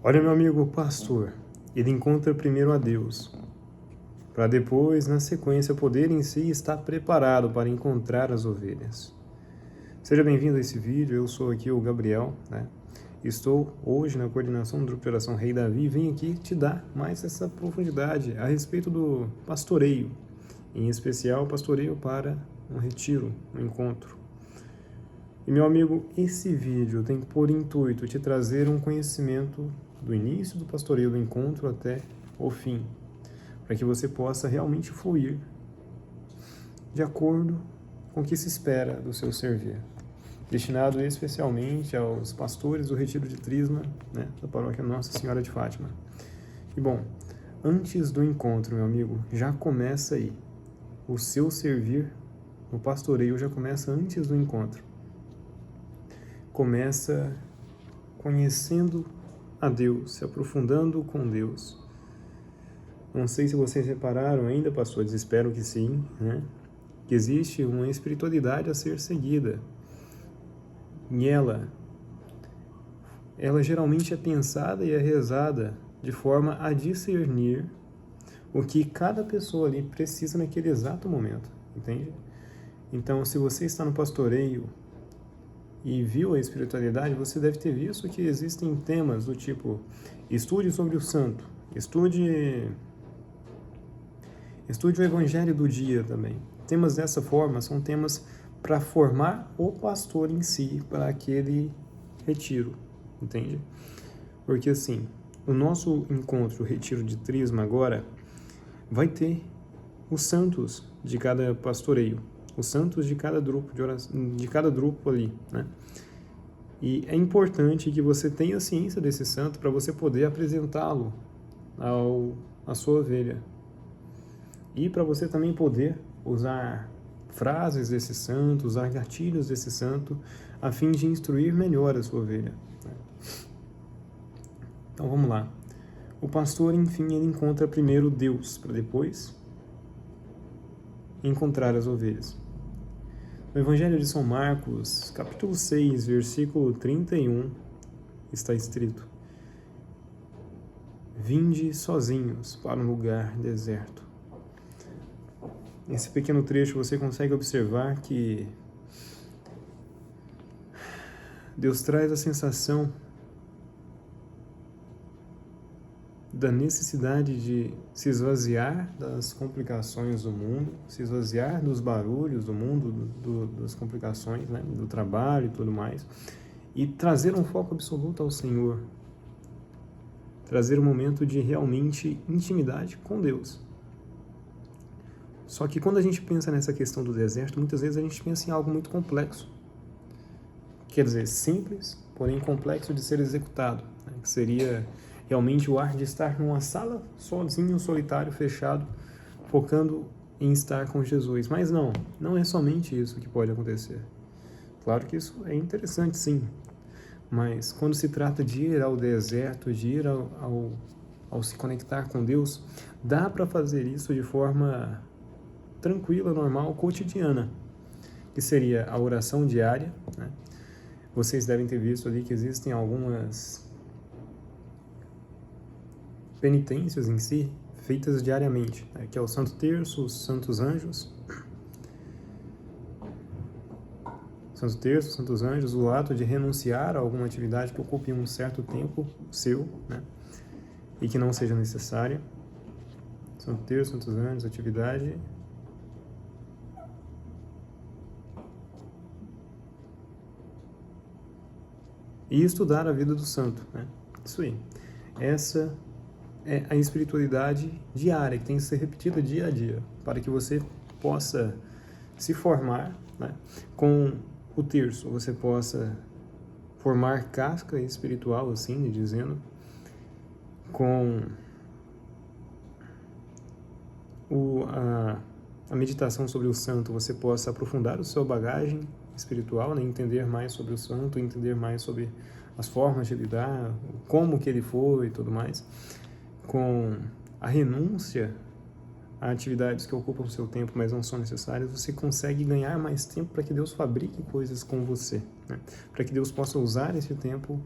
Olha, meu amigo pastor, ele encontra primeiro a Deus, para depois, na sequência, poder em si estar preparado para encontrar as ovelhas. Seja bem-vindo a esse vídeo, eu sou aqui o Gabriel, Estou hoje na coordenação do Grupo de Oração Rei Davi e vim aqui te dar mais essa profundidade a respeito do pastoreio, em especial pastoreio para um retiro, um encontro. E meu amigo, esse vídeo tem por intuito te trazer um conhecimento do início do pastoreio do encontro até o fim, para que você possa realmente fluir de acordo com o que se espera do seu servir. Destinado especialmente aos pastores do Retiro de Trisma, da paróquia Nossa Senhora de Fátima. E bom, antes do encontro, meu amigo, já começa aí. O seu servir no pastoreio já começa antes do encontro. Começa conhecendo a Deus, se aprofundando com Deus. Não sei se vocês repararam ainda, pastores, espero que sim, que existe uma espiritualidade a ser seguida. E ela geralmente é pensada e é rezada de forma a discernir o que cada pessoa ali precisa naquele exato momento, entende? Então, se você está no pastoreio e viu a espiritualidade, você deve ter visto que existem temas do tipo: estude sobre o santo, estude o evangelho do dia também. Temas dessa forma são temas para formar o pastor em si para aquele retiro, entende? Porque assim, o nosso encontro, o retiro de Trisma agora, vai ter os santos de cada pastoreio, os santos de cada grupo de oração, de cada grupo ali, E é importante que você tenha ciência desse santo para você poder apresentá-lo à sua ovelha. E para você também poder usar frases desse santo, usar gatilhos desse santo, a fim de instruir melhor a sua ovelha. Então vamos lá. O pastor, enfim, ele encontra primeiro Deus, para depois encontrar as ovelhas. No Evangelho de São Marcos, capítulo 6, versículo 31, está escrito: Vinde sozinhos para um lugar deserto. Nesse pequeno trecho você consegue observar que Deus traz a sensação da necessidade de se esvaziar das complicações do mundo, se esvaziar dos barulhos do mundo, das complicações, do trabalho e tudo mais, e trazer um foco absoluto ao Senhor, trazer um momento de realmente intimidade com Deus. Só que quando a gente pensa nessa questão do deserto, muitas vezes a gente pensa em algo muito complexo. Quer dizer, simples, porém complexo de ser executado, que seria realmente o ar de estar numa sala sozinho, solitário, fechado, focando em estar com Jesus. Mas não é somente isso que pode acontecer. Claro que isso é interessante, sim. Mas quando se trata de ir ao deserto, de ir ao se conectar com Deus, dá para fazer isso de forma tranquila, normal, cotidiana, que seria a oração diária. Vocês devem ter visto ali que existem algumas penitências em si, feitas diariamente, que é o Santo Terço, os Santos Anjos. Santo Terço, Santos Anjos, o ato de renunciar a alguma atividade que ocupe um certo tempo seu, e que não seja necessária. Santo Terço, Santos Anjos, atividade. E estudar a vida do santo, Isso aí. Essa é a espiritualidade diária, que tem que ser repetida dia a dia, para que você possa se formar, com o terço, você possa formar casca espiritual, assim, dizendo, com a meditação sobre o santo, você possa aprofundar a sua bagagem espiritual, entender mais sobre o santo, entender mais sobre as formas de lidar, como que ele foi e tudo mais. Com a renúncia a atividades que ocupam o seu tempo, mas não são necessárias, você consegue ganhar mais tempo para que Deus fabrique coisas com você, para que Deus possa usar esse tempo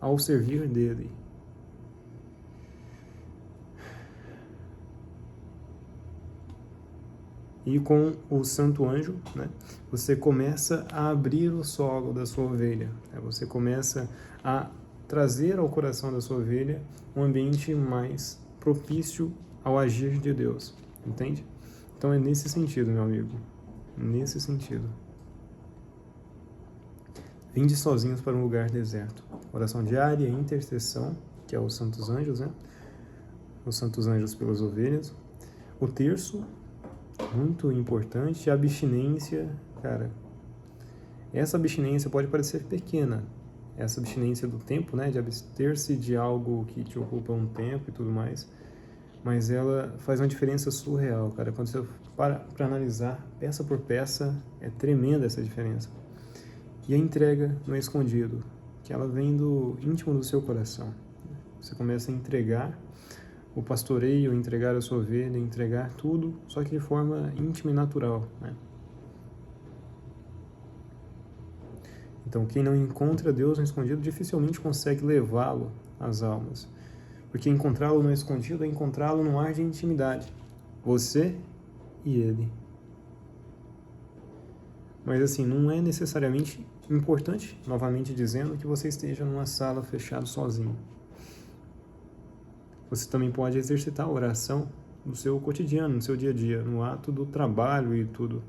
ao servir dele. E com o santo anjo, né, você começa a abrir o solo da sua ovelha. Né? Você começa a trazer ao coração da sua ovelha um ambiente mais propício ao agir de Deus. Entende? Então é nesse sentido, meu amigo. Nesse sentido. Vinde sozinhos para um lugar deserto. Oração diária, intercessão, que é os santos anjos, né? Os santos anjos pelas ovelhas. O terço, muito importante. A abstinência, cara. Essa abstinência pode parecer pequena. Essa abstinência do tempo, né? De abster-se de algo que te ocupa um tempo e tudo mais. Mas ela faz uma diferença surreal, cara. Quando você para analisar peça por peça, é tremenda essa diferença. E a entrega no escondido, que ela vem do íntimo do seu coração. Você começa a entregar o pastoreio, entregar a sua ovelha, entregar tudo, só que de forma íntima e natural, né? Então, quem não encontra Deus no escondido dificilmente consegue levá-lo às almas. Porque encontrá-lo no escondido é encontrá-lo num ar de intimidade. Você e ele. Mas assim, não é necessariamente importante, novamente dizendo, que você esteja numa sala fechada sozinho. Você também pode exercitar a oração no seu cotidiano, no seu dia a dia, no ato do trabalho e tudo.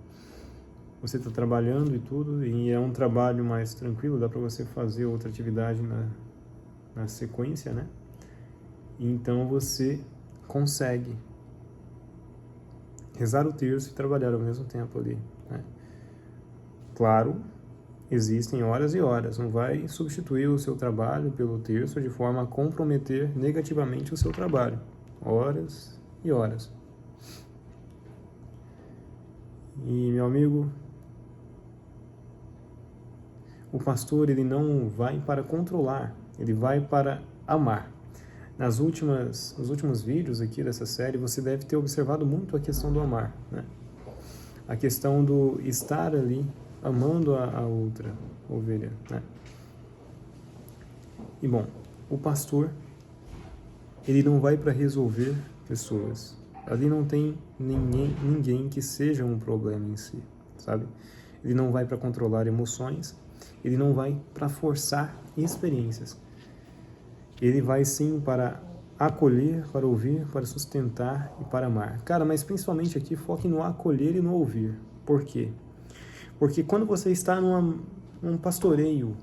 Você está trabalhando e tudo, e é um trabalho mais tranquilo, dá para você fazer outra atividade na sequência, né? E então você consegue rezar o terço e trabalhar ao mesmo tempo ali, né? Claro, existem horas e horas, não vai substituir o seu trabalho pelo terço de forma a comprometer negativamente o seu trabalho. Horas e horas. E, meu amigo, o pastor, ele não vai para controlar, ele vai para amar. Nos últimos vídeos aqui dessa série, você deve ter observado muito a questão do amar, né? A questão do estar ali amando a outra ovelha, né? E bom, o pastor, ele não vai para resolver pessoas. Ali não tem ninguém que seja um problema em si, sabe? Ele não vai para controlar emoções, ele não vai para forçar experiências. Ele vai sim para acolher, para ouvir, para sustentar e para amar. Cara, mas principalmente aqui, foque no acolher e no ouvir. Por quê? Porque quando você está num pastoreio,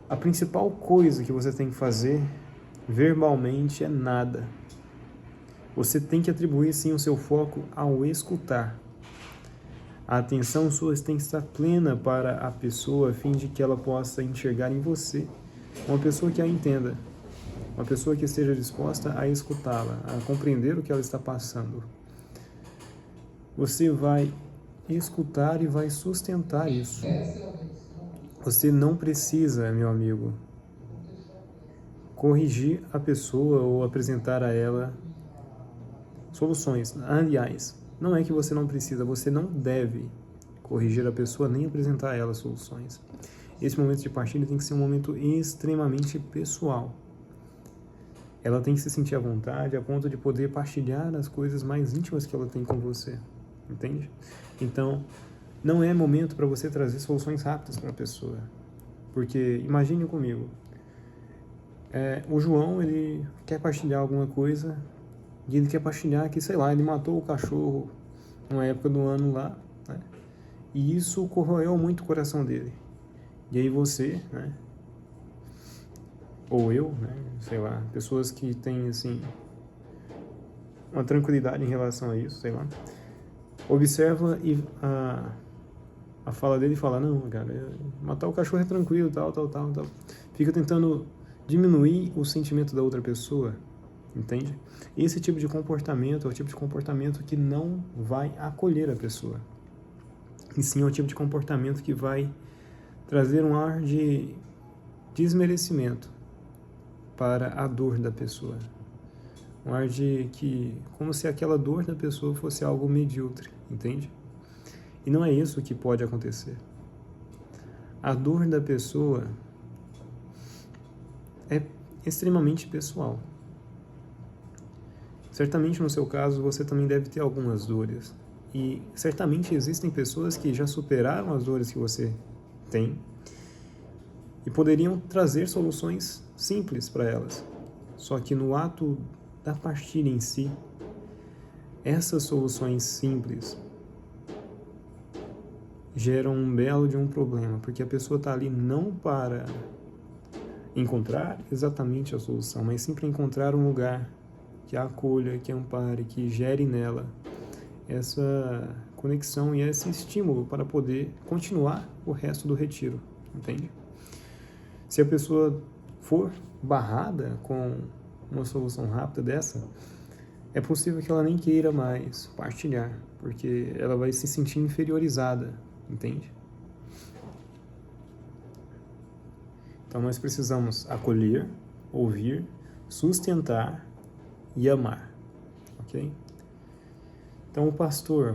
a principal coisa que você tem que fazer verbalmente é nada. Você tem que atribuir sim o seu foco ao escutar. A atenção sua tem que estar plena para a pessoa, a fim de que ela possa enxergar em você uma pessoa que a entenda, uma pessoa que esteja disposta a escutá-la, a compreender o que ela está passando. Você vai escutar e vai sustentar isso. Você não precisa, meu amigo, corrigir a pessoa ou apresentar a ela soluções. Aliás, não é que você não precisa, você não deve corrigir a pessoa nem apresentar a ela soluções. Esse momento de partilha tem que ser um momento extremamente pessoal. Ela tem que se sentir à vontade a ponto de poder partilhar as coisas mais íntimas que ela tem com você. Entende? Então, não é momento para você trazer soluções rápidas para a pessoa. Porque, imagine comigo, o João, ele quer partilhar alguma coisa e ele quer partilhar que, sei lá, ele matou o cachorro numa época do ano lá, né? E isso corroeu muito o coração dele. E aí você, né, ou eu, né, sei lá, pessoas que têm, assim, uma tranquilidade em relação a isso, sei lá, observa e a fala dele e fala, não, cara, matar o cachorro é tranquilo, tal. Fica tentando diminuir o sentimento da outra pessoa, entende? Esse tipo de comportamento é o tipo de comportamento que não vai acolher a pessoa. E sim é o tipo de comportamento que vai trazer um ar de desmerecimento para a dor da pessoa. Um ar de que, como se aquela dor da pessoa fosse algo medíocre, entende? E não é isso que pode acontecer. A dor da pessoa é extremamente pessoal. certamente no seu caso você também deve ter algumas dores. E certamente existem pessoas que já superaram as dores que você tem e poderiam trazer soluções simples para elas. Só que no ato da partilha em si, essas soluções simples geram um belo de um problema, porque a pessoa está ali não para encontrar exatamente a solução, mas sim para encontrar um lugar que a acolha, que a ampare, que gere nela essa conexão e esse estímulo para poder continuar o resto do retiro, entende? Se a pessoa for barrada com uma solução rápida dessa, é possível que ela nem queira mais partilhar, porque ela vai se sentir inferiorizada, entende? Então nós precisamos acolher, ouvir, sustentar e amar, ok? Então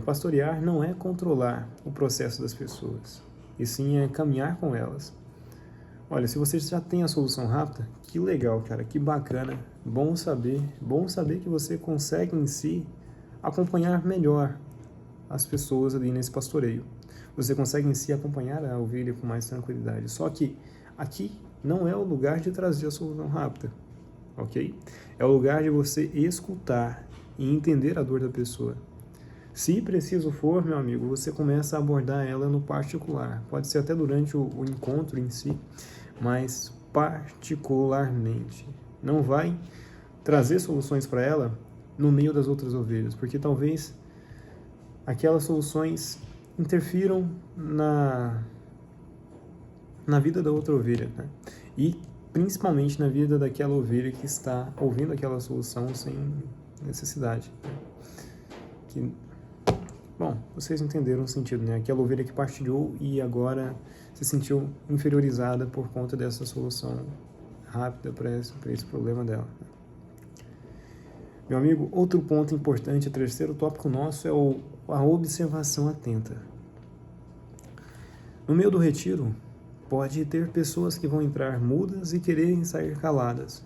pastorear não é controlar o processo das pessoas, e sim é caminhar com elas. Olha, se você já tem a solução rápida, que legal, cara, que bacana, bom saber que você consegue em si acompanhar melhor as pessoas ali nesse pastoreio. Você consegue em si acompanhar a ovelha com mais tranquilidade. Só que aqui não é o lugar de trazer a solução rápida, ok? É o lugar de você escutar e entender a dor da pessoa. Se preciso for, meu amigo, você começa a abordar ela no particular. Pode ser até durante o encontro em si, mas particularmente. Não vai trazer soluções para ela no meio das outras ovelhas, porque talvez aquelas soluções interfiram na vida da outra ovelha, né? E principalmente na vida daquela ovelha que está ouvindo aquela solução sem necessidade. Que, bom, vocês entenderam o sentido, né? Aquela ovelha que partilhou e agora se sentiu inferiorizada por conta dessa solução rápida para esse problema dela. Meu amigo, outro ponto importante, o terceiro tópico nosso é a observação atenta. No meio do retiro, pode ter pessoas que vão entrar mudas e quererem sair caladas.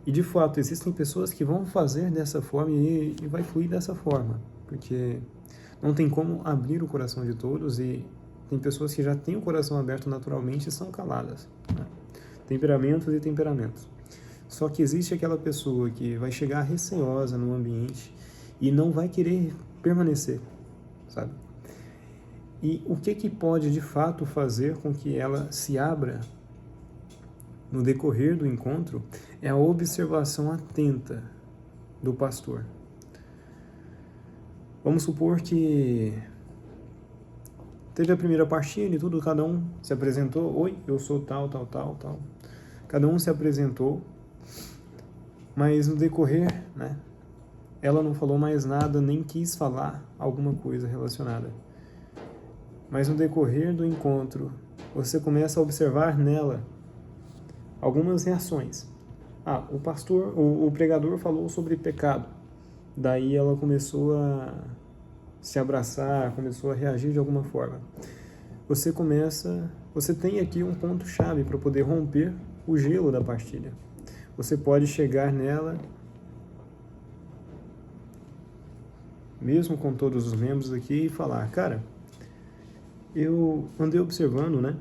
E de fato, existem pessoas que vão fazer dessa forma e vai fluir dessa forma, porque não tem como abrir o coração de todos e tem pessoas que já têm o coração aberto naturalmente e são caladas, né? Temperamentos e temperamentos. Só que existe aquela pessoa que vai chegar receosa no ambiente e não vai querer permanecer, sabe? E o que pode de fato fazer com que ela se abra no decorrer do encontro é a observação atenta do pastor. Vamos supor que teve a primeira partilha e tudo, cada um se apresentou. Oi, eu sou tal. Cada um se apresentou, mas no decorrer, né, ela não falou mais nada, nem quis falar alguma coisa relacionada. Mas no decorrer do encontro, você começa a observar nela algumas reações. O pregador falou sobre pecado. Daí ela começou a se abraçar, começou a reagir de alguma forma. Você tem aqui um ponto-chave para poder romper o gelo da partilha. Você pode chegar nela, mesmo com todos os membros aqui, e falar: cara, eu andei observando, né?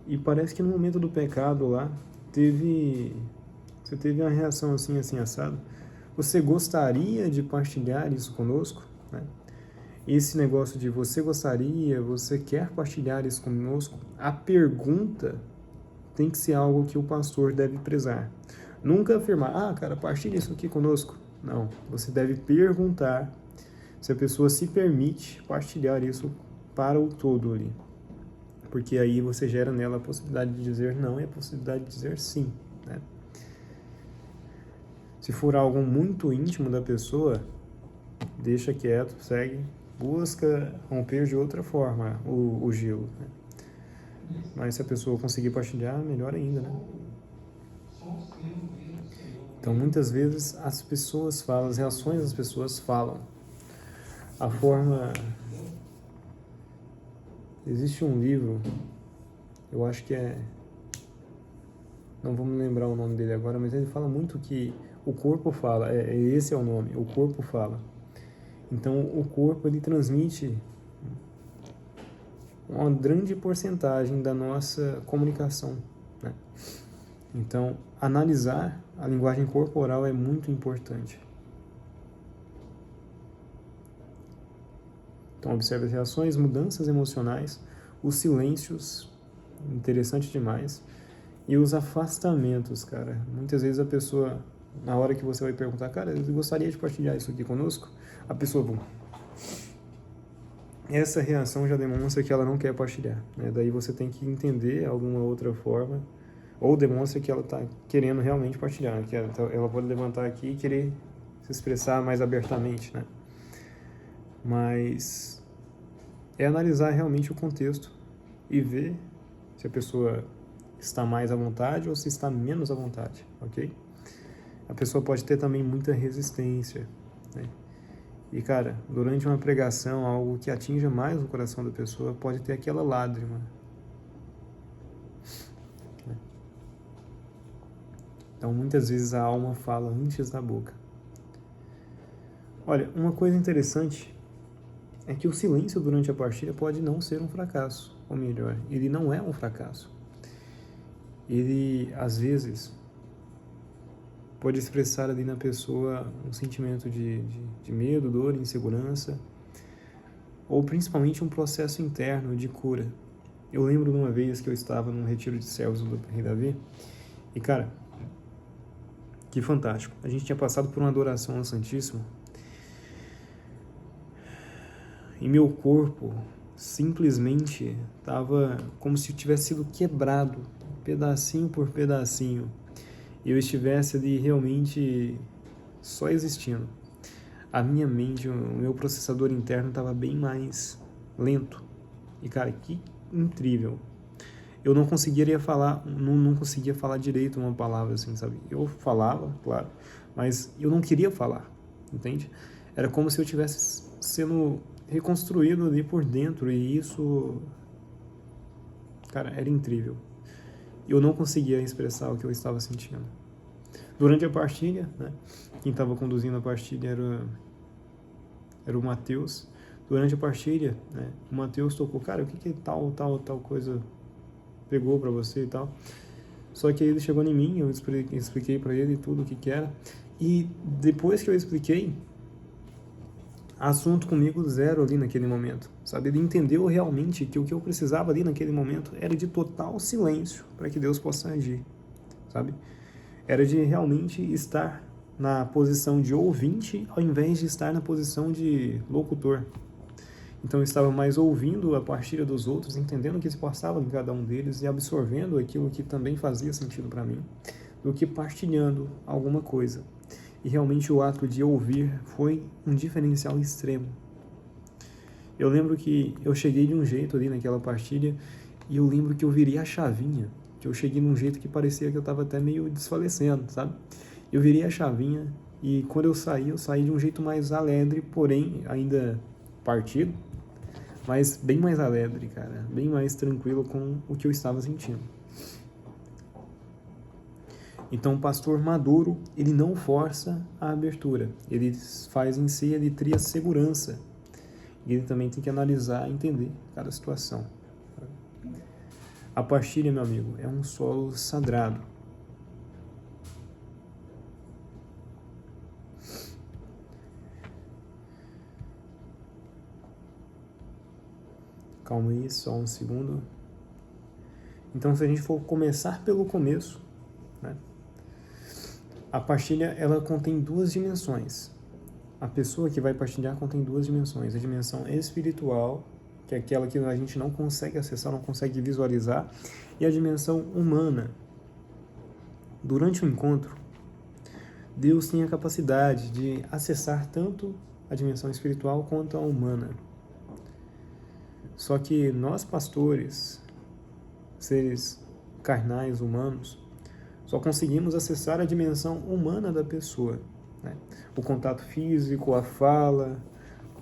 E parece que no momento do pecado lá, você teve uma reação assim, assado. Você gostaria de partilhar isso conosco, né? Esse negócio de você quer partilhar isso conosco, a pergunta tem que ser algo que o pastor deve prezar. Nunca afirmar: cara, partilha isso aqui conosco. Não, você deve perguntar se a pessoa se permite partilhar isso para o todo ali. Porque aí você gera nela a possibilidade de dizer não e a possibilidade de dizer sim, né? Se for algo muito íntimo da pessoa, deixa quieto, segue, busca romper de outra forma o gelo, né? Mas se a pessoa conseguir partilhar, melhor ainda, né? Então, muitas vezes as pessoas falam, as reações das pessoas falam. A forma... Existe um livro, eu acho que é não vou me lembrar o nome dele agora, mas ele fala muito que o corpo fala, esse é o nome, o corpo fala. Então, o corpo, ele transmite uma grande porcentagem da nossa comunicação, né? Então, analisar a linguagem corporal é muito importante. Então, observe as reações, mudanças emocionais, os silêncios, interessante demais, e os afastamentos, cara. Muitas vezes a pessoa, na hora que você vai perguntar, cara, eu gostaria de partilhar isso aqui conosco, a pessoa, bom, essa reação já demonstra que ela não quer partilhar, né? Daí você tem que entender alguma outra forma, ou demonstra que ela está querendo realmente partilhar, que ela pode levantar aqui e querer se expressar mais abertamente, né? Mas é analisar realmente o contexto e ver se a pessoa está mais à vontade ou se está menos à vontade, ok? A pessoa pode ter também muita resistência, né? E, cara, durante uma pregação, algo que atinja mais o coração da pessoa pode ter aquela lágrima. Então, muitas vezes a alma fala antes da boca. Olha, uma coisa interessante é que o silêncio durante a partilha pode não ser um fracasso, ou melhor, ele não é um fracasso. Ele, às vezes, pode expressar ali na pessoa um sentimento de medo, dor, insegurança, ou principalmente um processo interno de cura. Eu lembro de uma vez que eu estava num retiro de servos do Rei Davi, e cara, que fantástico. A gente tinha passado por uma adoração ao Santíssimo, e meu corpo simplesmente estava como se tivesse sido quebrado, pedacinho por pedacinho, e eu estivesse ali realmente só existindo. A minha mente, o meu processador interno estava bem mais lento. E cara, que incrível. Eu não conseguiria falar, não conseguia falar direito uma palavra assim, sabe? Eu falava, claro, mas eu não queria falar, entende? Era como se eu tivesse sendo reconstruído ali por dentro, e isso, cara, era incrível. Eu não conseguia expressar o que eu estava sentindo. Durante a partilha, né, quem estava conduzindo a partilha era o Mateus. Durante a partilha, né, o Mateus tocou, cara, o que tal coisa pegou para você e tal. Só que ele chegou em mim, eu expliquei para ele tudo o que era. E depois que eu expliquei, assunto comigo zero ali naquele momento, sabe? Ele entendeu realmente que o que eu precisava ali naquele momento era de total silêncio para que Deus possa agir, sabe? Era de realmente estar na posição de ouvinte ao invés de estar na posição de locutor. Então eu estava mais ouvindo a partilha dos outros, entendendo o que se passava em cada um deles e absorvendo aquilo que também fazia sentido para mim, do que partilhando alguma coisa. E realmente o ato de ouvir foi um diferencial extremo. Eu lembro que eu cheguei de um jeito ali naquela partilha, e eu lembro que eu virei a chavinha, que eu cheguei de um jeito que parecia que eu estava até meio desfalecendo, sabe? Eu virei a chavinha, e quando eu saí de um jeito mais alegre, porém ainda partido, mas bem mais alegre, cara, bem mais tranquilo com o que eu estava sentindo. Então, o pastor maduro, ele não força a abertura, ele faz em si, ele cria segurança. E ele também tem que analisar e entender cada situação. A partilha, meu amigo, é um solo sagrado. Calma aí, só um segundo. Então, se a gente for começar pelo começo, né, a partilha, ela contém duas dimensões. A pessoa que vai partilhar contém duas dimensões. A dimensão espiritual, que é aquela que a gente não consegue acessar, não consegue visualizar, e a dimensão humana. Durante o encontro, Deus tem a capacidade de acessar tanto a dimensão espiritual quanto a humana. Só que nós, pastores, seres carnais, humanos, só conseguimos acessar a dimensão humana da pessoa, né? O contato físico, a fala,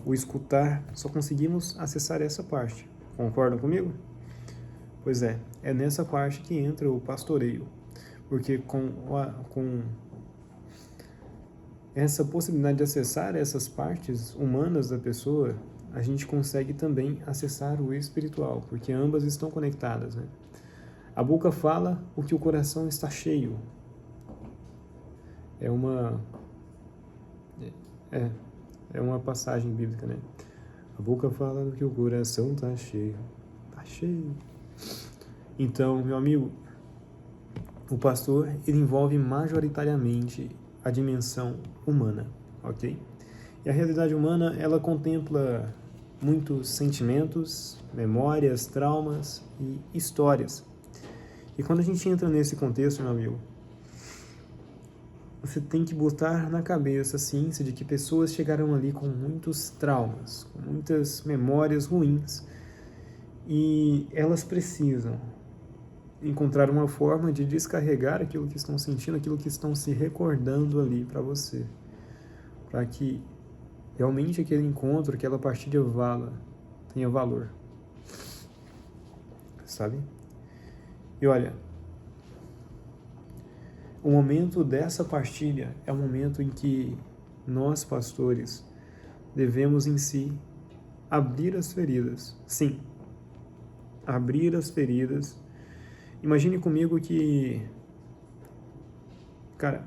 o escutar, só conseguimos acessar essa parte. Concordam comigo? Pois é nessa parte que entra o pastoreio. Porque com essa possibilidade de acessar essas partes humanas da pessoa, a gente consegue também acessar o espiritual, porque ambas estão conectadas, né? A boca fala o que o coração está cheio. É uma é uma passagem bíblica, né? A boca fala do que o coração está cheio. Está cheio. Então, meu amigo, o pastor, ele envolve majoritariamente a dimensão humana, ok? E a realidade humana, ela contempla muitos sentimentos, memórias, traumas e histórias. E quando a gente entra nesse contexto, meu amigo, você tem que botar na cabeça a ciência de que pessoas chegaram ali com muitos traumas, com muitas memórias ruins, e elas precisam encontrar uma forma de descarregar aquilo que estão sentindo, aquilo que estão se recordando ali para você, para que realmente aquele encontro, aquela partilha tenha valor, sabe? E olha, o momento dessa partilha é o momento em que nós, pastores, devemos em si abrir as feridas. Sim, abrir as feridas. Imagine comigo que, cara,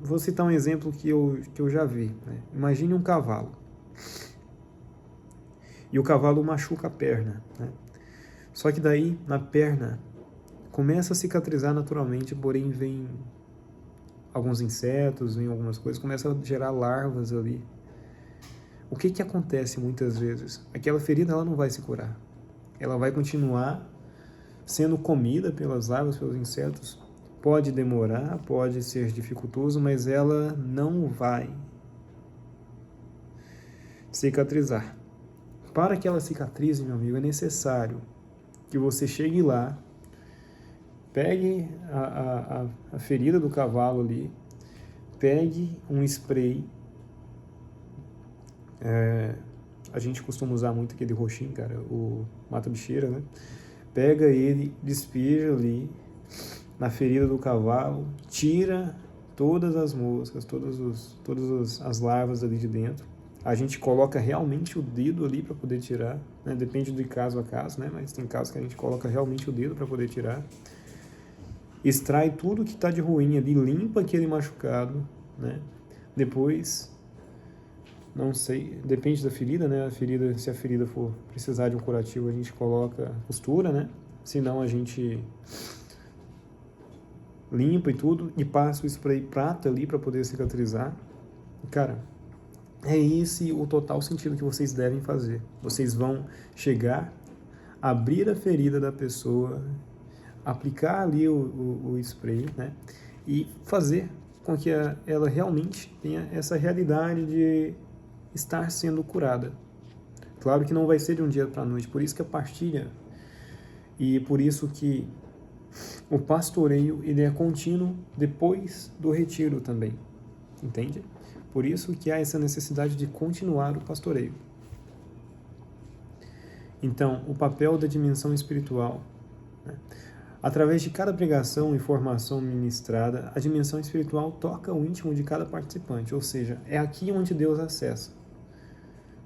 vou citar um exemplo que eu já vi, né? Imagine um cavalo. E o cavalo machuca a perna, né? Só que daí, na perna, começa a cicatrizar naturalmente, porém vem alguns insetos, vem algumas coisas, começa a gerar larvas ali. O que acontece muitas vezes? Aquela ferida, ela não vai se curar. Ela vai continuar sendo comida pelas larvas, pelos insetos. Pode demorar, pode ser dificultoso, mas ela não vai cicatrizar. Para que ela cicatrize, meu amigo, é necessário que você chegue lá, pegue a ferida do cavalo ali, pegue um spray. A gente costuma usar muito aquele roxinho, cara, o mata-bicheira, né? Pega ele, despeja ali na ferida do cavalo, tira todas as moscas, todas as larvas ali de dentro. A gente coloca realmente o dedo ali para poder tirar, né? Depende de caso a caso, né? Mas tem casos que a gente coloca realmente o dedo para poder tirar. Extrai tudo que está de ruim ali, limpa aquele machucado, né? Depois, não sei, depende da ferida, né? Se a ferida for precisar de um curativo, a gente coloca costura, né? Se não, a gente limpa e tudo e passa o spray prata ali para poder cicatrizar. Cara, é esse o total sentido que vocês devem fazer. Vocês vão chegar, abrir a ferida da pessoa, aplicar ali o spray, né? E fazer com que ela realmente tenha essa realidade de estar sendo curada. Claro que não vai ser de um dia para a noite, por isso que a partilha e por isso que o pastoreio ele é contínuo depois do retiro também, entende? Por isso que há essa necessidade de continuar o pastoreio. Então, o papel da dimensão espiritual, né? Através de cada pregação e formação ministrada, a dimensão espiritual toca o íntimo de cada participante, ou seja, é aqui onde Deus acessa,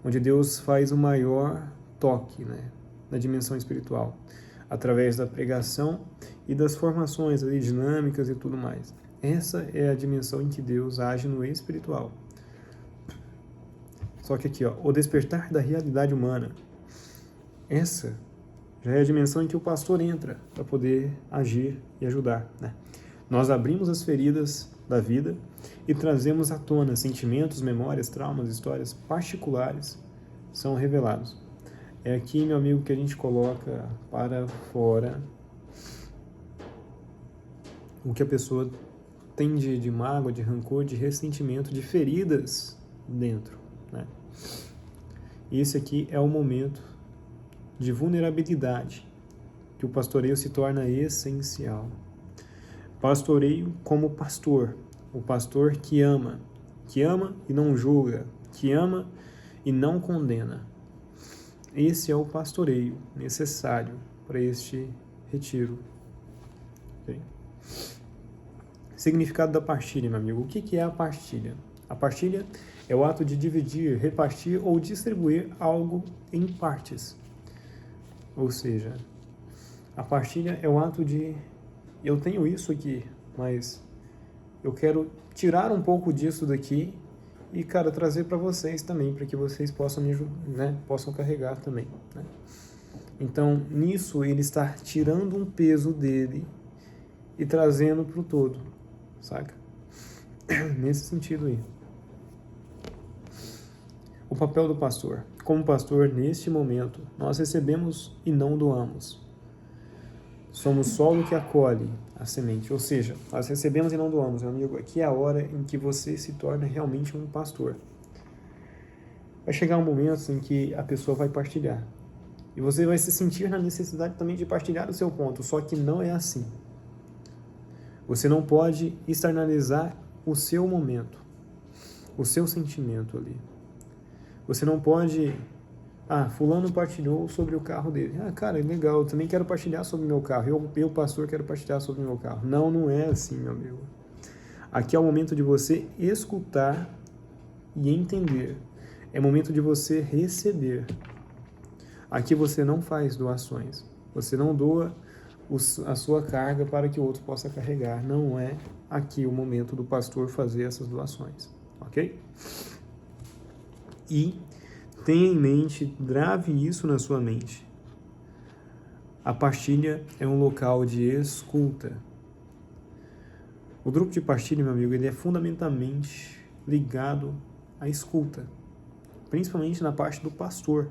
onde Deus faz o maior toque, né, na dimensão espiritual, através da pregação e das formações ali, dinâmicas e tudo mais. Essa é a dimensão em que Deus age no espiritual. Só que aqui, ó, o despertar da realidade humana, essa já é a dimensão em que o pastor entra para poder agir e ajudar, né? Nós abrimos as feridas da vida e trazemos à tona sentimentos, memórias, traumas, histórias particulares são revelados. É aqui, meu amigo, que a gente coloca para fora o que a pessoa tem de mágoa, de rancor, de ressentimento, de feridas dentro, né? E esse aqui é o momento de vulnerabilidade que o pastoreio se torna essencial. Pastoreio como pastor, o pastor que ama e não julga, que ama e não condena. Esse é o pastoreio necessário para este retiro. Okay? Significado da partilha, meu amigo. O que é a partilha? A partilha é o ato de dividir, repartir ou distribuir algo em partes. Ou seja, a partilha é o ato de eu tenho isso aqui, mas eu quero tirar um pouco disso daqui e, cara, trazer para vocês também, para que vocês possam me, né, possam carregar também, né? Então, nisso ele está tirando um peso dele e trazendo para o todo, saca? Nesse sentido aí. O papel do pastor. Como pastor, neste momento, nós recebemos e não doamos. Somos solo que acolhe a semente, ou seja, nós recebemos e não doamos, meu amigo. Aqui é a hora em que você se torna realmente um pastor. Vai chegar um momento em que a pessoa vai partilhar. E você vai se sentir na necessidade também de partilhar o seu ponto, só que não é assim. Você não pode externalizar o seu momento, o seu sentimento ali. Você não pode... fulano partilhou sobre o carro dele. Cara, legal, eu também quero partilhar sobre o meu carro. Eu, pastor, quero partilhar sobre o meu carro. Não, não é assim, meu amigo. Aqui é o momento de você escutar e entender. É momento de você receber. Aqui você não faz doações. Você não doa a sua carga para que o outro possa carregar. Não é aqui o momento do pastor fazer essas doações. Ok? E tenha em mente, grave isso na sua mente. A partilha é um local de escuta. O grupo de partilha, meu amigo, ele é fundamentalmente ligado à escuta. Principalmente na parte do pastor,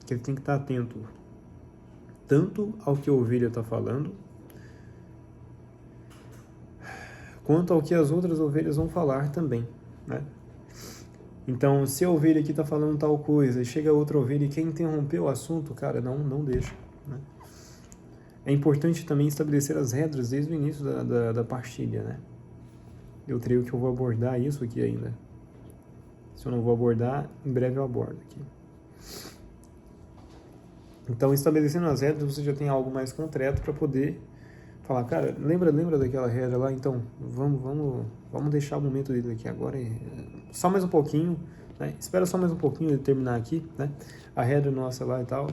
que ele tem que estar atento tanto ao que a ovelha está falando, quanto ao que as outras ovelhas vão falar também, né? Então, se a ovelha aqui está falando tal coisa e chega outra ovelha e quer interromper o assunto, cara, não deixa, né? É importante também estabelecer as regras desde o início da partilha, né? Eu creio que eu vou abordar isso aqui ainda. Se eu não vou abordar, em breve eu abordo aqui. Então, estabelecendo as regras, você já tem algo mais concreto para poder falar, cara, lembra daquela regra lá? Então, vamos deixar o momento dele aqui agora, só mais um pouquinho, né? Espera só mais um pouquinho de terminar aqui, né? A regra nossa lá e tal.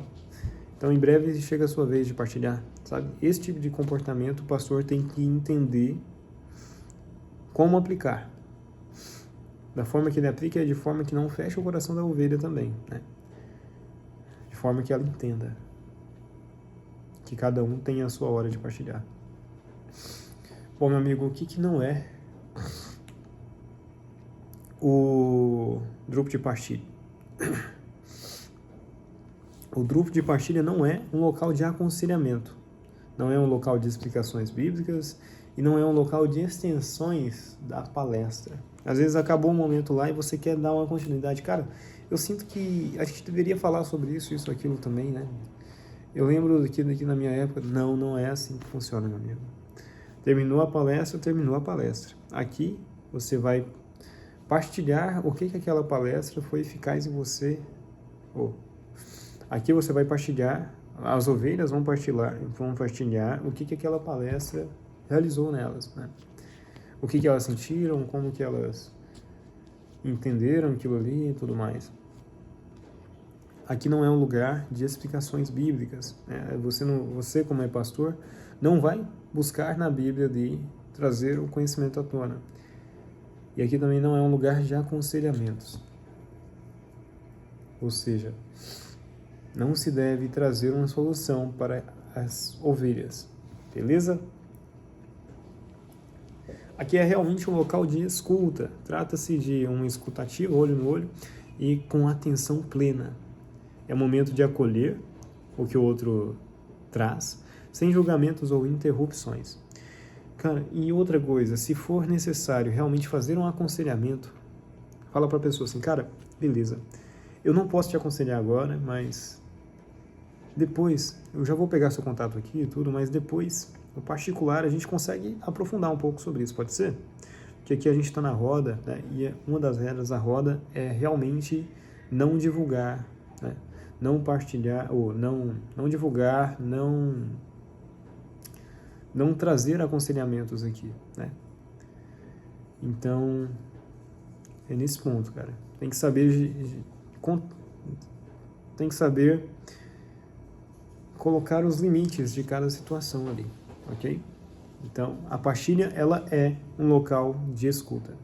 Então, em breve chega a sua vez de partilhar, sabe? Esse tipo de comportamento o pastor tem que entender como aplicar. Da forma que ele aplica é de forma que não feche o coração da ovelha também, né? De forma que ela entenda que cada um tem a sua hora de partilhar. Bom, meu amigo, o que não é o grupo de partilha? O grupo de partilha não é um local de aconselhamento, não é um local de explicações bíblicas e não é um local de extensões da palestra. Às vezes acabou um momento lá e você quer dar uma continuidade. Cara, eu sinto que a gente deveria falar sobre isso, aquilo também, né? Eu lembro daqui na minha época, não é assim que funciona, meu amigo. Terminou a palestra. Aqui você vai partilhar o que aquela palestra foi eficaz em você. Aqui você vai partilhar, as ovelhas vão partilhar o que aquela palestra realizou nelas, né? O que elas sentiram, como que elas entenderam aquilo ali e tudo mais. Aqui não é um lugar de explicações bíblicas, né? Você, como é pastor, não vai buscar na Bíblia de trazer o conhecimento à tona. E aqui também não é um lugar de aconselhamentos. Ou seja, não se deve trazer uma solução para as ovelhas. Beleza? Aqui é realmente um local de escuta. Trata-se de um escutativo, olho no olho, e com atenção plena. É o momento de acolher o que o outro traz, sem julgamentos ou interrupções. Cara, e outra coisa, se for necessário realmente fazer um aconselhamento, fala para a pessoa assim, cara, beleza, eu não posso te aconselhar agora, mas depois, eu já vou pegar seu contato aqui e tudo, mas depois, no particular, a gente consegue aprofundar um pouco sobre isso, pode ser? Porque aqui a gente está na roda, né, e uma das regras da roda é realmente não divulgar, né, não partilhar, ou não divulgar, não trazer aconselhamentos aqui, né? Então, é nesse ponto, cara. Tem que saber colocar os limites de cada situação ali, ok? Então, a pastilha, ela é um local de escuta.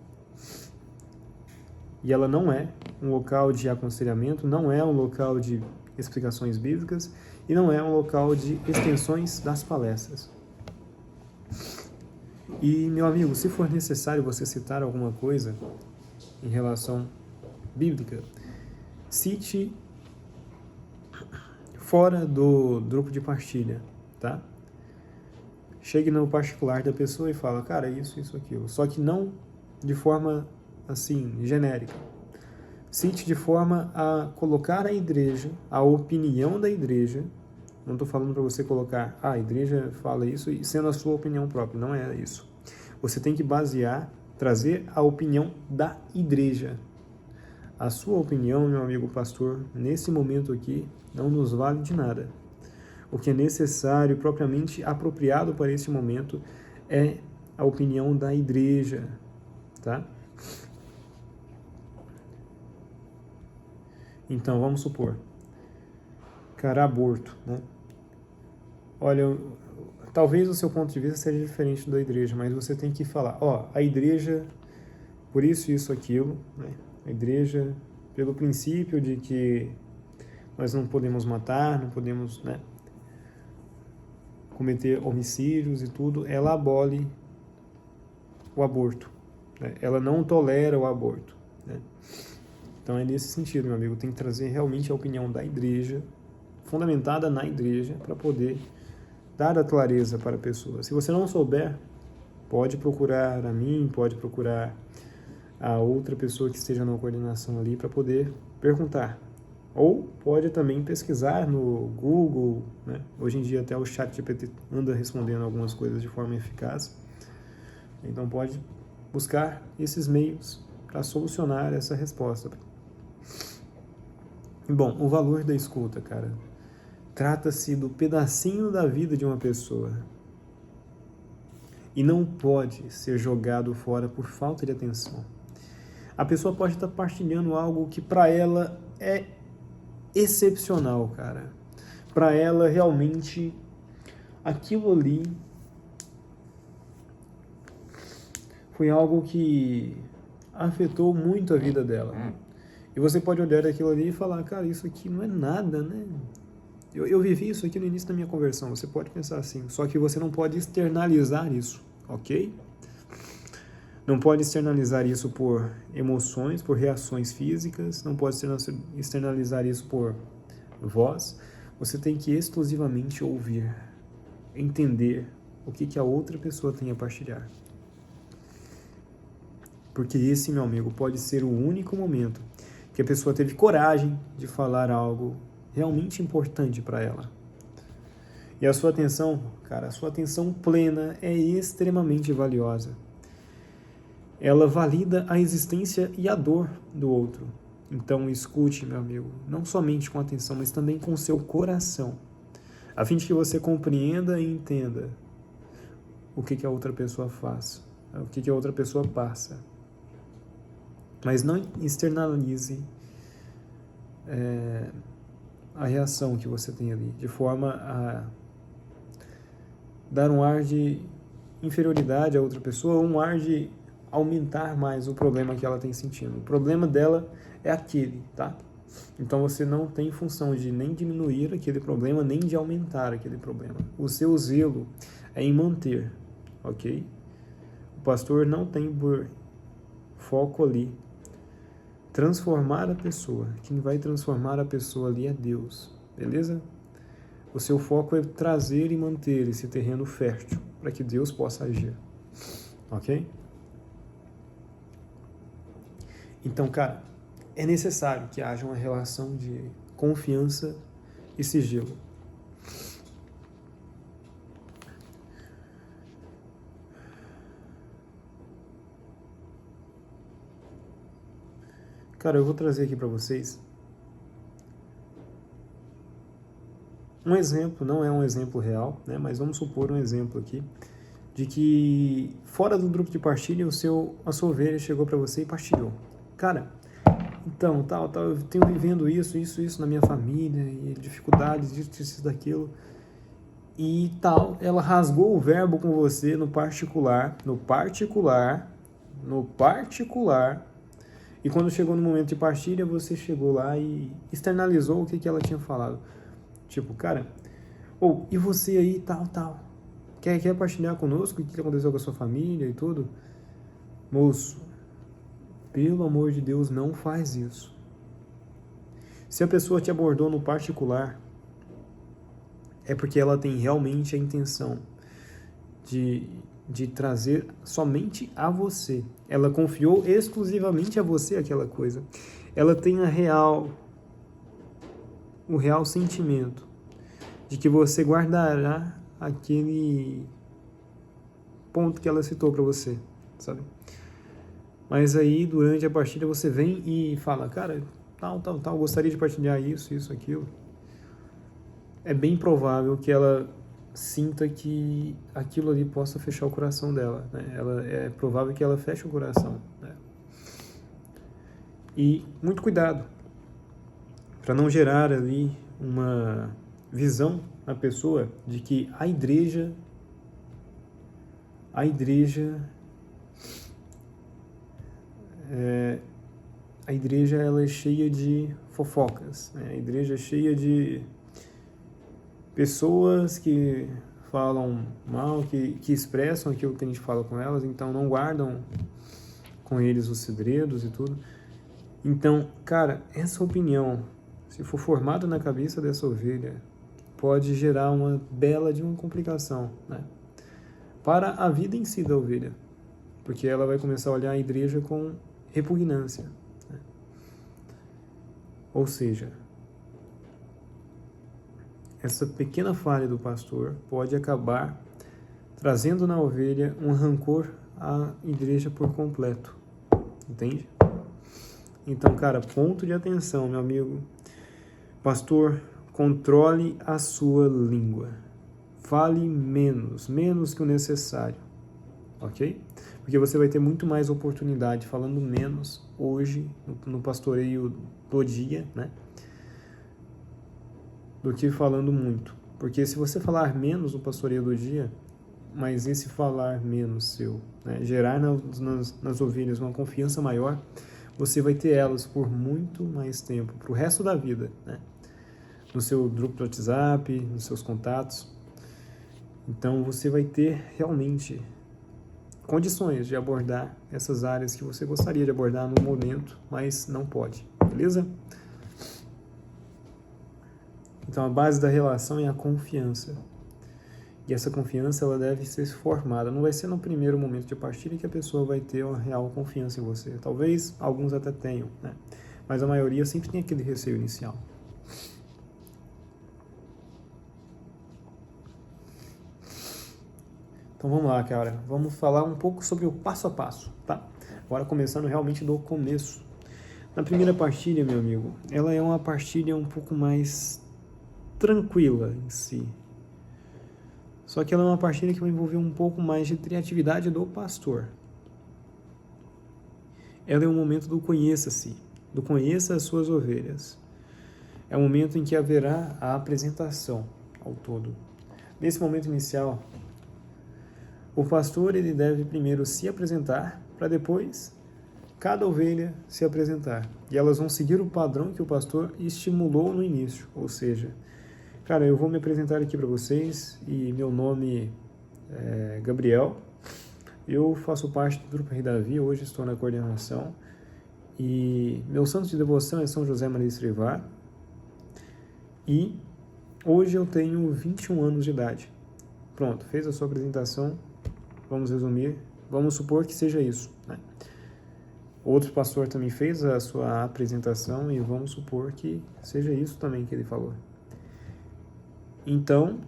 E ela não é um local de aconselhamento, não é um local de explicações bíblicas e não é um local de extensões das palestras. E, meu amigo, se for necessário você citar alguma coisa em relação bíblica, cite fora do grupo de partilha, tá? Chegue no particular da pessoa e fala, cara, isso, aquilo. Só que não de forma, assim, genérica. Cite de forma a colocar a igreja, a opinião da igreja. Não estou falando para você colocar, a igreja fala isso e sendo a sua opinião própria. Não é isso. Você tem que basear, trazer a opinião da igreja. A sua opinião, meu amigo pastor, nesse momento aqui, não nos vale de nada. O que é necessário, propriamente apropriado para esse momento, é a opinião da igreja, tá? Então, vamos supor, cara, aborto, né? Olha, talvez o seu ponto de vista seja diferente da igreja, mas você tem que falar, a igreja, por isso, aquilo, né? A igreja, pelo princípio de que nós não podemos matar, não podemos, né, cometer homicídios e tudo, ela abole o aborto, né? Ela não tolera o aborto, né? Então é nesse sentido, meu amigo, tem que trazer realmente a opinião da igreja, fundamentada na igreja, para poder dar a clareza para a pessoa. Se você não souber, pode procurar a mim, pode procurar a outra pessoa que esteja na coordenação ali para poder perguntar. Ou pode também pesquisar no Google, né? Hoje em dia até o ChatGPT anda respondendo algumas coisas de forma eficaz. Então pode buscar esses meios para solucionar essa resposta. Bom, o valor da escuta, cara. Trata-se do pedacinho da vida de uma pessoa. E não pode ser jogado fora por falta de atenção. A pessoa pode estar partilhando algo que para ela é excepcional, cara. Para ela, realmente, aquilo ali foi algo que afetou muito a vida dela. E você pode olhar aquilo ali e falar, cara, isso aqui não é nada, né? Eu vivi isso aqui no início da minha conversão. Você pode pensar assim, só que você não pode externalizar isso, ok? Não pode externalizar isso por emoções, por reações físicas, não pode externalizar isso por voz. Você tem que exclusivamente ouvir, entender o que a outra pessoa tem a partilhar. Porque esse, meu amigo, pode ser o único momento que a pessoa teve coragem de falar algo realmente importante para ela. E a sua atenção, cara, a sua atenção plena é extremamente valiosa. Ela valida a existência e a dor do outro. Então escute, meu amigo, não somente com atenção, mas também com seu coração, a fim de que você compreenda e entenda o que a outra pessoa faz, o que a outra pessoa passa. Mas não externalize a reação que você tem ali, de forma a dar um ar de inferioridade a outra pessoa, um ar de aumentar mais o problema que ela tem sentindo. O problema dela é aquele, tá? Então você não tem função de nem diminuir aquele problema, nem de aumentar aquele problema. O seu zelo é em manter, ok? O pastor não tem por foco ali transformar a pessoa. Quem vai transformar a pessoa ali é Deus, beleza? O seu foco é trazer e manter esse terreno fértil para que Deus possa agir, ok? Então, cara, é necessário que haja uma relação de confiança e sigilo. Cara, eu vou trazer aqui para vocês um exemplo, não é um exemplo real, né? Mas vamos supor um exemplo aqui de que fora do grupo de partilha, a sua ovelha chegou para você e partilhou. Cara, então, tal, eu tenho vivendo isso na minha família, e dificuldades, isso, daquilo, e tal. Ela rasgou o verbo com você no particular, e quando chegou no momento de partilha, você chegou lá e externalizou o que ela tinha falado. Tipo, cara, e você aí, tal, quer partilhar conosco o que aconteceu com a sua família e tudo? Moço, pelo amor de Deus, não faz isso. Se a pessoa te abordou no particular, é porque ela tem realmente a intenção de trazer somente a você. Ela confiou exclusivamente a você aquela coisa. Ela tem o real sentimento de que você guardará aquele ponto que ela citou para você, sabe? Mas aí, durante a partilha, você vem e fala, cara, tal, gostaria de partilhar isso, aquilo. É bem provável que ela sinta que aquilo ali possa fechar o coração dela, né? É provável que ela feche o coração, né? E muito cuidado para não gerar ali uma visão na pessoa de que a igreja ela é cheia de fofocas, né? A igreja é cheia de pessoas que falam mal, que expressam aquilo que a gente fala com elas, então não guardam com eles os segredos e tudo. Então, cara, essa opinião, se for formada na cabeça dessa ovelha, pode gerar uma bela de uma complicação, né? Para a vida em si da ovelha, porque ela vai começar a olhar a igreja com repugnância, né? Ou seja, essa pequena falha do pastor pode acabar trazendo na ovelha um rancor à igreja por completo, entende? Então, cara, ponto de atenção, meu amigo. Pastor, controle a sua língua. Fale menos que o necessário, ok? Porque você vai ter muito mais oportunidade falando menos hoje no pastoreio do dia, né? Do que falando muito. Porque se você falar menos no pastoreio do dia, mas esse falar menos seu, né, gerar nas ovelhas uma confiança maior, você vai ter elas por muito mais tempo, para o resto da vida, né? No seu grupo do WhatsApp, nos seus contatos. Então você vai ter realmente condições de abordar essas áreas que você gostaria de abordar no momento, mas não pode, beleza? Então a base da relação é a confiança. E essa confiança ela deve ser formada. Não vai ser no primeiro momento de partilha que a pessoa vai ter uma real confiança em você. Talvez alguns até tenham, né? Mas a maioria sempre tem aquele receio inicial. Então vamos lá, cara. Vamos falar um pouco sobre o passo a passo, tá? Agora começando realmente do começo. Na primeira partilha, meu amigo, ela é uma partilha um pouco mais tranquila em si. Só que ela é uma partilha que vai envolver um pouco mais de criatividade do pastor. Ela é um momento do conheça-se, do conheça as suas ovelhas. É um momento em que haverá a apresentação ao todo. Nesse momento inicial, o pastor ele deve primeiro se apresentar, para depois cada ovelha se apresentar. E elas vão seguir o padrão que o pastor estimulou no início, ou seja, cara, eu vou me apresentar aqui para vocês e meu nome é Gabriel. Eu faço parte do Grupo Rei Davi, hoje estou na coordenação. E meu santo de devoção é São José Maria Escrivá. E hoje eu tenho 21 anos de idade. Pronto, fez a sua apresentação. Vamos resumir. Vamos supor que seja isso, né? Outro pastor também fez a sua apresentação e vamos supor que seja isso também que ele falou. Então,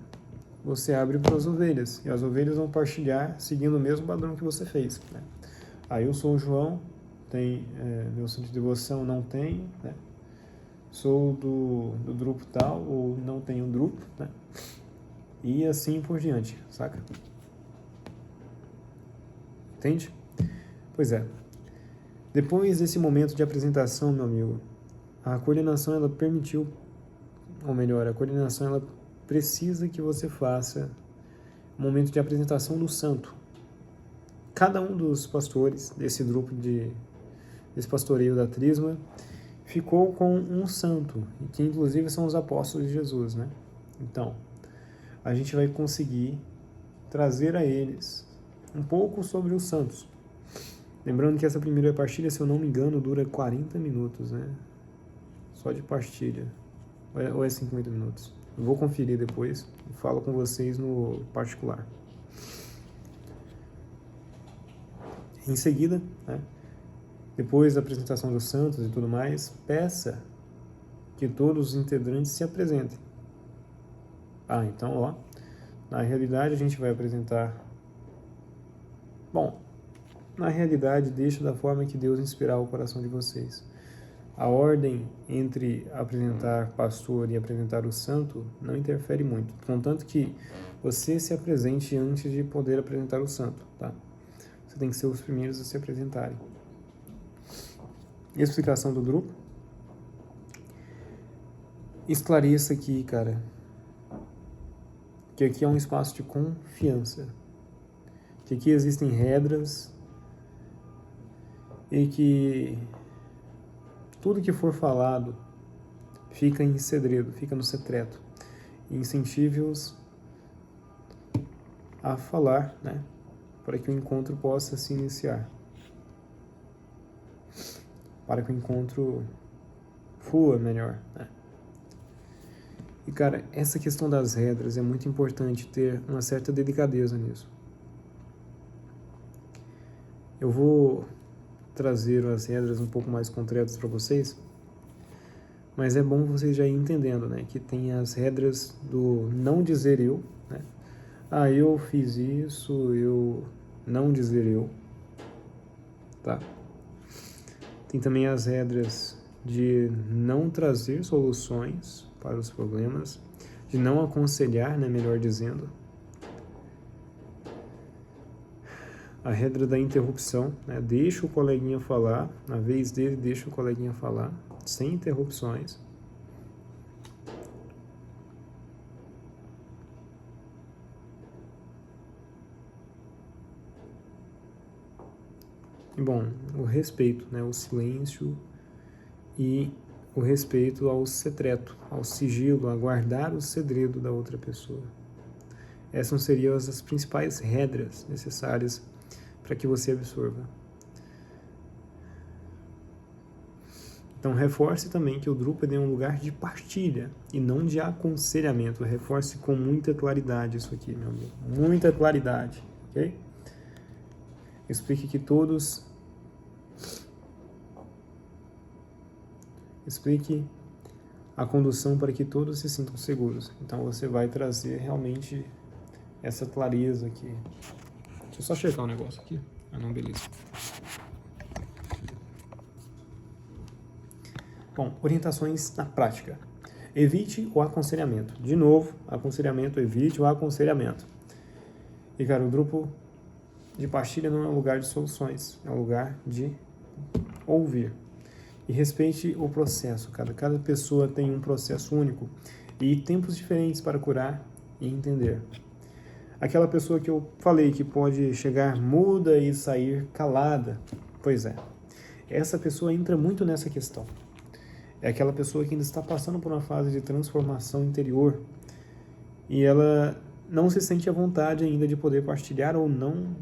você abre para as ovelhas, e as ovelhas vão partilhar seguindo o mesmo padrão que você fez, né? Aí eu sou o João, meu santo de devoção não tem, né? Sou do grupo tal, ou não tenho grupo, né? E assim por diante, saca? Entende? Pois é. Depois desse momento de apresentação, meu amigo, a coordenação ela permitiu, ou melhor, a coordenação ela precisa que você faça um momento de apresentação do santo. Cada um dos pastores desse grupo desse pastoreio da Trisma ficou com um santo, que inclusive são os apóstolos de Jesus, né? Então, a gente vai conseguir trazer a eles um pouco sobre os santos. Lembrando que essa primeira partilha, se eu não me engano, dura 40 minutos, né? Só de partilha. Ou é 50 minutos? Eu vou conferir depois e falo com vocês no particular. Em seguida, né, depois da apresentação dos santos e tudo mais, peça que todos os integrantes se apresentem. Então, ó, na realidade a gente vai apresentar... Bom, na realidade, deixa da forma que Deus inspirar o coração de vocês. A ordem entre apresentar pastor e apresentar o santo não interfere muito, contanto que você se apresente antes de poder apresentar o santo, tá? Você tem que ser os primeiros a se apresentarem. Explicação do grupo. Esclareça aqui, cara, que aqui é um espaço de confiança, que aqui existem regras e que tudo que for falado fica em segredo, fica no secreto. Incentive-os a falar, né, para que o encontro possa se iniciar, para que o encontro flua melhor, né? E, cara, essa questão das regras é muito importante ter uma certa delicadeza nisso. Eu vou trazer as regras um pouco mais concretas para vocês, mas é bom vocês já irem entendendo, né, que tem as regras do não dizer eu, né? Eu fiz isso, eu não dizer eu, tá? Tem também as regras de não trazer soluções para os problemas, de não aconselhar, né, melhor dizendo. A regra da interrupção, né, deixa o coleguinha falar, na vez dele deixa o coleguinha falar, sem interrupções. E, bom, o respeito, né, o silêncio e o respeito ao secreto, ao sigilo, a guardar o segredo da outra pessoa. Essas seriam as principais regras necessárias para que você absorva. Então, reforce também que o Drupal é um lugar de partilha e não de aconselhamento. Reforce com muita claridade isso aqui, meu amigo. Muita claridade, ok? Explique que todos... Explique a condução para que todos se sintam seguros. Então, você vai trazer realmente essa clareza aqui. Deixa eu só checar um negócio aqui. Não, beleza. Bom, orientações na prática. Evite o aconselhamento. De novo, aconselhamento, evite o aconselhamento. E, cara, o grupo de partilha não é um lugar de soluções, é um lugar de ouvir. E respeite o processo, cara. Cada pessoa tem um processo único e tempos diferentes para curar e entender. Aquela pessoa que eu falei que pode chegar muda e sair calada, pois é, essa pessoa entra muito nessa questão. É aquela pessoa que ainda está passando por uma fase de transformação interior e ela não se sente à vontade ainda de poder partilhar ou não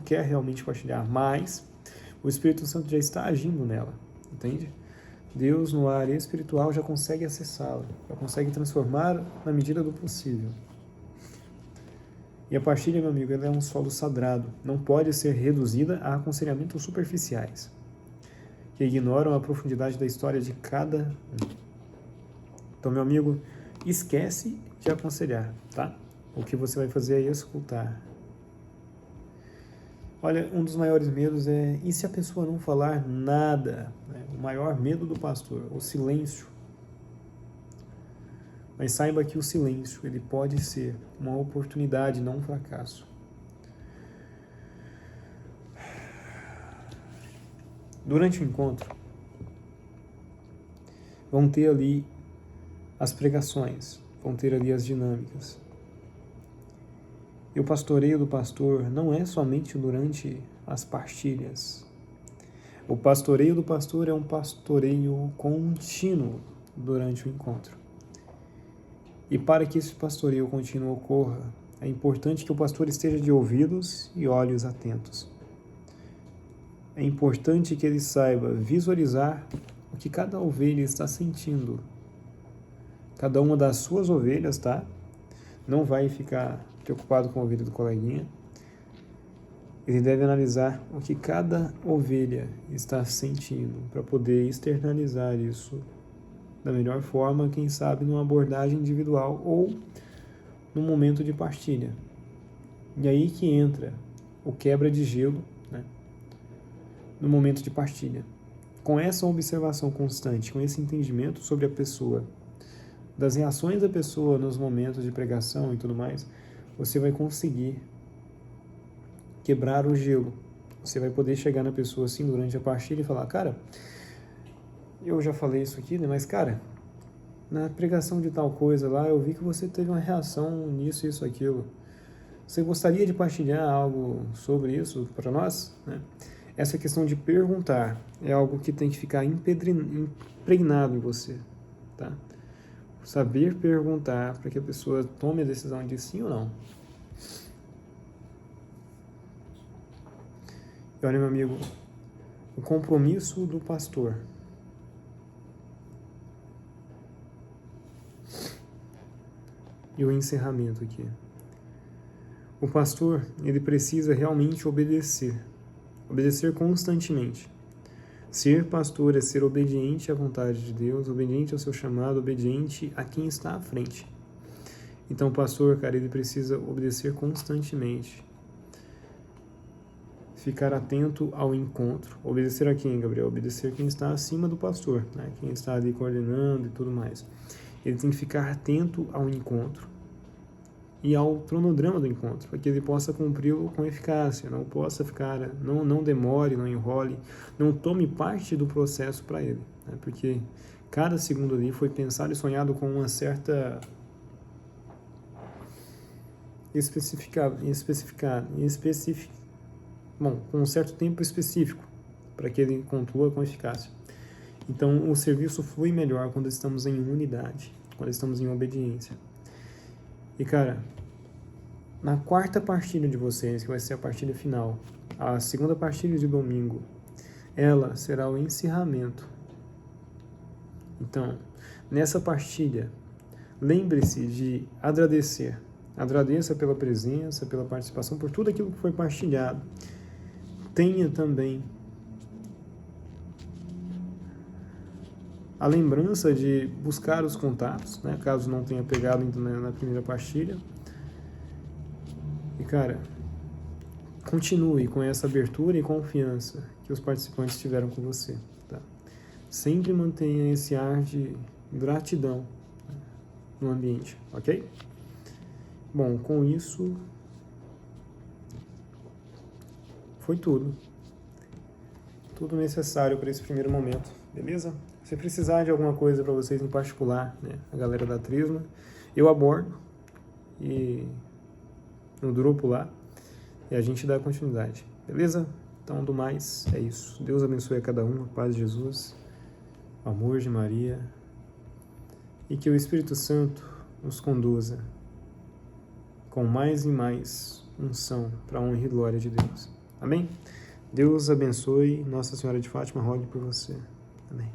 quer realmente partilhar, mas o Espírito Santo já está agindo nela, entende? Deus no área espiritual já consegue acessá-la, já consegue transformar na medida do possível. E a partilha, meu amigo, ela é um solo sagrado, não pode ser reduzida a aconselhamentos superficiais, que ignoram a profundidade da história de cada um. Então, meu amigo, esquece de aconselhar, tá? O que você vai fazer é escutar. Olha, um dos maiores medos é, e se a pessoa não falar nada? O maior medo do pastor, o silêncio. Mas saiba que o silêncio, ele pode ser uma oportunidade, não um fracasso. Durante o encontro, vão ter ali as pregações, vão ter ali as dinâmicas. E o pastoreio do pastor não é somente durante as partilhas. O pastoreio do pastor é um pastoreio contínuo durante o encontro. E para que esse pastoreio contínuo ocorra, é importante que o pastor esteja de ouvidos e olhos atentos. É importante que ele saiba visualizar o que cada ovelha está sentindo. Cada uma das suas ovelhas, tá? Não vai ficar preocupado com a ovelha do coleguinha. Ele deve analisar o que cada ovelha está sentindo para poder externalizar isso da melhor forma, quem sabe numa abordagem individual ou no momento de partilha. E aí que entra o quebra de gelo, né, no momento de partilha. Com essa observação constante, com esse entendimento sobre a pessoa, das reações da pessoa nos momentos de pregação e tudo mais, você vai conseguir quebrar o gelo. Você vai poder chegar na pessoa assim durante a partilha e falar: cara, eu já falei isso aqui, né? Mas cara, na pregação de tal coisa lá, eu vi que você teve uma reação nisso, isso, aquilo. Você gostaria de partilhar algo sobre isso para nós? Né? Essa questão de perguntar é algo que tem que ficar impregnado em você, tá? Saber perguntar para que a pessoa tome a decisão de sim ou não. E olha, meu amigo, o compromisso do pastor e o encerramento aqui. O pastor, ele precisa realmente obedecer constantemente. Ser pastor é ser obediente à vontade de Deus, obediente ao seu chamado, obediente a quem está à frente. Então, o pastor, cara, ele precisa obedecer constantemente. Ficar atento ao encontro. Obedecer a quem, Gabriel? Obedecer quem está acima do pastor, né? Quem está ali coordenando e tudo mais. Ele tem que ficar atento ao encontro e ao cronograma do encontro, para que ele possa cumpri-lo com eficácia, não demore, não enrole, não tome parte do processo para ele, né? Porque cada segundo ali foi pensado e sonhado com uma certa com um certo tempo específico, para que ele conclua com eficácia. Então, o serviço flui melhor quando estamos em unidade, quando estamos em obediência. E, cara, na quarta partilha de vocês, que vai ser a partilha final, a segunda partilha de domingo, ela será o encerramento. Então, nessa partilha, lembre-se de agradecer. Agradeça pela presença, pela participação, por tudo aquilo que foi partilhado. Tenha também a lembrança de buscar os contatos, né, caso não tenha pegado na primeira partilha. E, cara, continue com essa abertura e confiança que os participantes tiveram com você, tá? Sempre mantenha esse ar de gratidão, né, no ambiente, ok? Bom, com isso, foi tudo. Tudo necessário para esse primeiro momento, beleza? Se precisar de alguma coisa para vocês em particular, né, a galera da Trisma, eu abordo e no grupo lá e a gente dá continuidade, beleza? Então, do mais, é isso. Deus abençoe a cada um, a paz de Jesus, o amor de Maria e que o Espírito Santo nos conduza com mais e mais unção para a honra e glória de Deus. Amém? Deus abençoe. Nossa Senhora de Fátima, rogue por você. Amém.